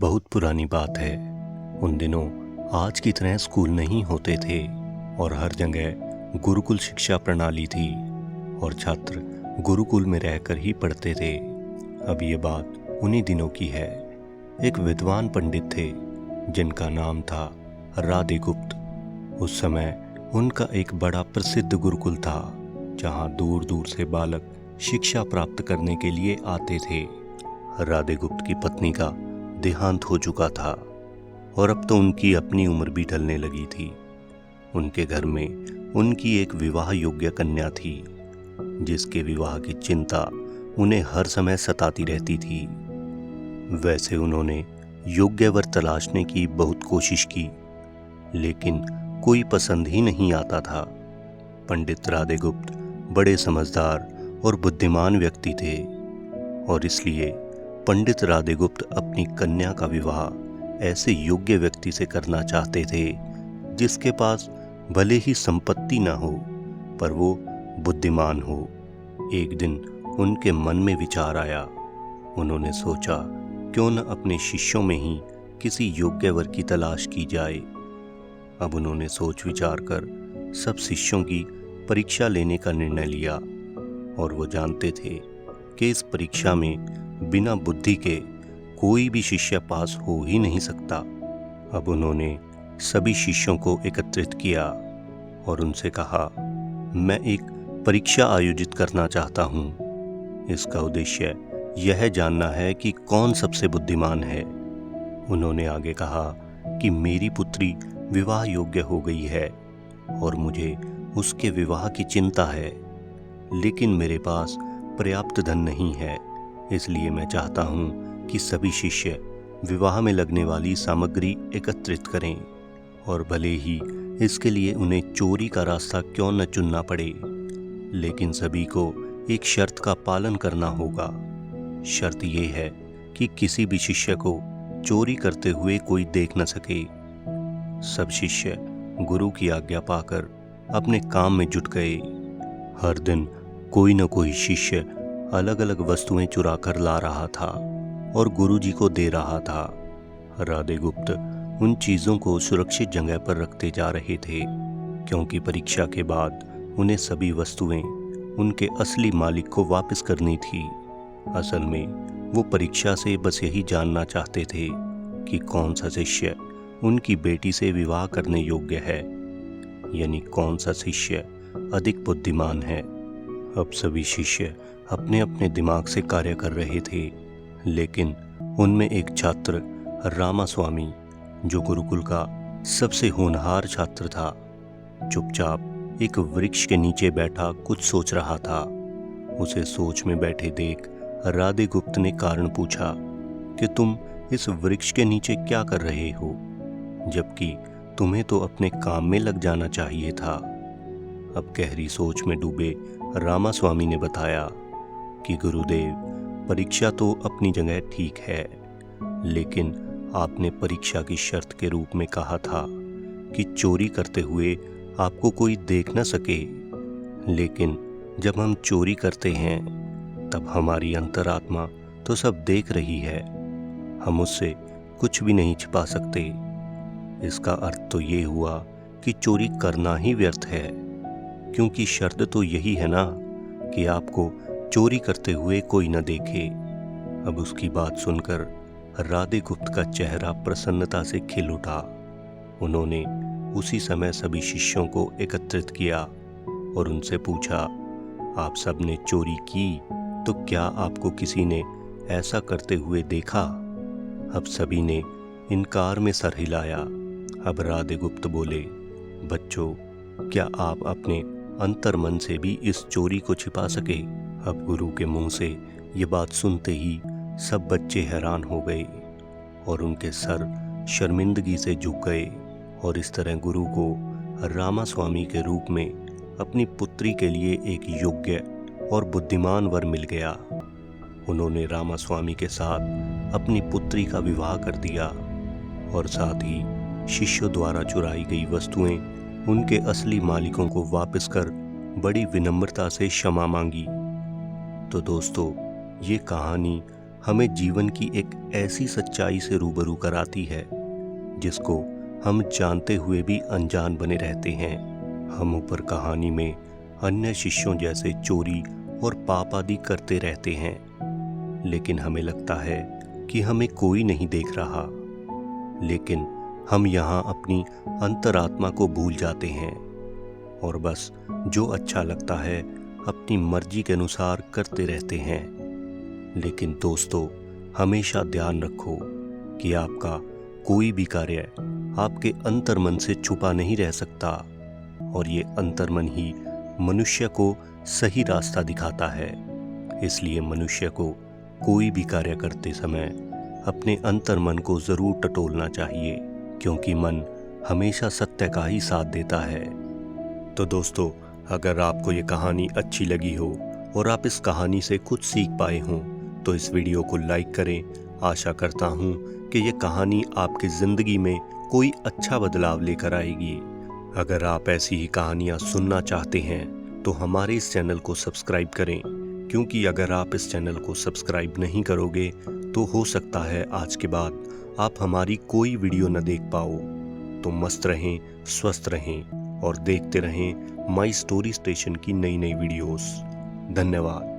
बहुत पुरानी बात है। उन दिनों आज की तरह स्कूल नहीं होते थे और हर जगह गुरुकुल शिक्षा प्रणाली थी और छात्र गुरुकुल में रहकर ही पढ़ते थे। अब ये बात उन्हीं दिनों की है। एक विद्वान पंडित थे जिनका नाम था राधेगुप्त। उस समय उनका एक बड़ा प्रसिद्ध गुरुकुल था जहाँ दूर दूर से बालक शिक्षा प्राप्त करने के लिए आते थे। राधेगुप्त की पत्नी का देहांत हो चुका था और अब तो उनकी अपनी उम्र भी ढलने लगी थी। उनके घर में उनकी एक विवाह योग्य कन्या थी जिसके विवाह की चिंता उन्हें हर समय सताती रहती थी। वैसे उन्होंने योग्य वर तलाशने की बहुत कोशिश की लेकिन कोई पसंद ही नहीं आता था। पंडित राधेगुप्त बड़े समझदार और बुद्धिमान व्यक्ति थे और इसलिए पंडित राधेगुप्त अपनी कन्या का विवाह ऐसे योग्य व्यक्ति से करना चाहते थे जिसके पास भले ही संपत्ति न हो पर वो बुद्धिमान हो। एक दिन उनके मन में विचार आया। उन्होंने सोचा क्यों न अपने शिष्यों में ही किसी योग्य वर की तलाश की जाए। अब उन्होंने सोच विचार कर सब शिष्यों की परीक्षा लेने का निर्णय लिया और वो जानते थे कि इस परीक्षा में बिना बुद्धि के कोई भी शिष्य पास हो ही नहीं सकता। अब उन्होंने सभी शिष्यों को एकत्रित किया और उनसे कहा, मैं एक परीक्षा आयोजित करना चाहता हूँ। इसका उद्देश्य यह जानना है कि कौन सबसे बुद्धिमान है। उन्होंने आगे कहा कि मेरी पुत्री विवाह योग्य हो गई है और मुझे उसके विवाह की चिंता है, लेकिन मेरे पास पर्याप्त धन नहीं है। इसलिए मैं चाहता हूँ कि सभी शिष्य विवाह में लगने वाली सामग्री एकत्रित करें और भले ही इसके लिए उन्हें चोरी का रास्ता क्यों न चुनना पड़े, लेकिन सभी को एक शर्त का पालन करना होगा। शर्त ये है कि किसी भी शिष्य को चोरी करते हुए कोई देख न सके। सब शिष्य गुरु की आज्ञा पाकर अपने काम में जुट गए। हर दिन कोई न कोई शिष्य अलग अलग वस्तुएं चुरा कर ला रहा था और गुरुजी को दे रहा था। राधेगुप्त उन चीज़ों को सुरक्षित जगह पर रखते जा रहे थे क्योंकि परीक्षा के बाद उन्हें सभी वस्तुएं उनके असली मालिक को वापस करनी थी। असल में वो परीक्षा से बस यही जानना चाहते थे कि कौन सा शिष्य उनकी बेटी से विवाह करने योग्य है, यानी कौन सा शिष्य अधिक बुद्धिमान है। अब सभी शिष्य अपने अपने दिमाग से कार्य कर रहे थे, लेकिन उनमें एक छात्र रामास्वामी, जो गुरुकुल का सबसे होनहार छात्र था, चुपचाप एक वृक्ष के नीचे बैठा कुछ सोच रहा था। उसे सोच में बैठे देख राधेगुप्त ने कारण पूछा कि तुम इस वृक्ष के नीचे क्या कर रहे हो, जबकि तुम्हें तो अपने काम में लग जाना चाहिए था। अब गहरी सोच में डूबे रामास्वामी ने बताया कि गुरुदेव, परीक्षा तो अपनी जगह ठीक है, लेकिन आपने परीक्षा की शर्त के रूप में कहा था कि चोरी करते हुए आपको कोई देख न सके। लेकिन जब हम चोरी करते हैं तब हमारी अंतरात्मा तो सब देख रही है, हम उससे कुछ भी नहीं छिपा सकते। इसका अर्थ तो ये हुआ कि चोरी करना ही व्यर्थ है, क्योंकि शर्त तो यही है ना कि आपको चोरी करते हुए कोई न देखे। अब उसकी बात सुनकर राधेगुप्त का चेहरा प्रसन्नता से खिल उठा। उन्होंने उसी समय सभी शिष्यों को एकत्रित किया और उनसे पूछा, आप सब ने चोरी की तो क्या आपको किसी ने ऐसा करते हुए देखा? अब सभी ने इनकार में सर हिलाया। अब राधेगुप्त बोले, बच्चों, क्या आप अपने अंतर्मन से भी इस चोरी को छिपा सके? अब गुरु के मुंह से ये बात सुनते ही सब बच्चे हैरान हो गए और उनके सर शर्मिंदगी से झुक गए और इस तरह गुरु को रामास्वामी के रूप में अपनी पुत्री के लिए एक योग्य और बुद्धिमान वर मिल गया। उन्होंने रामास्वामी के साथ अपनी पुत्री का विवाह कर दिया और साथ ही शिष्यों द्वारा चुराई गई वस्तुएं उनके असली मालिकों को वापस कर बड़ी विनम्रता से क्षमा मांगी। तो दोस्तों, ये कहानी हमें जीवन की एक ऐसी सच्चाई से रूबरू कराती है जिसको हम जानते हुए भी अनजान बने रहते हैं। हम ऊपर कहानी में अन्य शिष्यों जैसे चोरी और पाप आदि करते रहते हैं, लेकिन हमें लगता है कि हमें कोई नहीं देख रहा। लेकिन हम यहाँ अपनी अंतरात्मा को भूल जाते हैं और बस जो अच्छा लगता है अपनी मर्जी के अनुसार करते रहते हैं। लेकिन दोस्तों, हमेशा ध्यान रखो कि आपका कोई भी कार्य आपके अंतर्मन से छुपा नहीं रह सकता, और ये अंतर्मन ही मनुष्य को सही रास्ता दिखाता है। इसलिए मनुष्य को कोई भी कार्य करते समय अपने अंतर्मन को ज़रूर टटोलना चाहिए, क्योंकि मन हमेशा सत्य का ही साथ देता है। तो दोस्तों, अगर आपको ये कहानी अच्छी लगी हो और आप इस कहानी से कुछ सीख पाए हों तो इस वीडियो को लाइक करें। आशा करता हूँ कि ये कहानी आपकी ज़िंदगी में कोई अच्छा बदलाव लेकर आएगी। अगर आप ऐसी ही कहानियाँ सुनना चाहते हैं तो हमारे इस चैनल को सब्सक्राइब करें, क्योंकि अगर आप इस चैनल को सब्सक्राइब नहीं करोगे तो हो सकता है आज के बाद आप हमारी कोई वीडियो न देख पाओ। तो मस्त रहें, स्वस्थ रहें और देखते रहें माई स्टोरी स्टेशन की नई नई वीडियोस। धन्यवाद।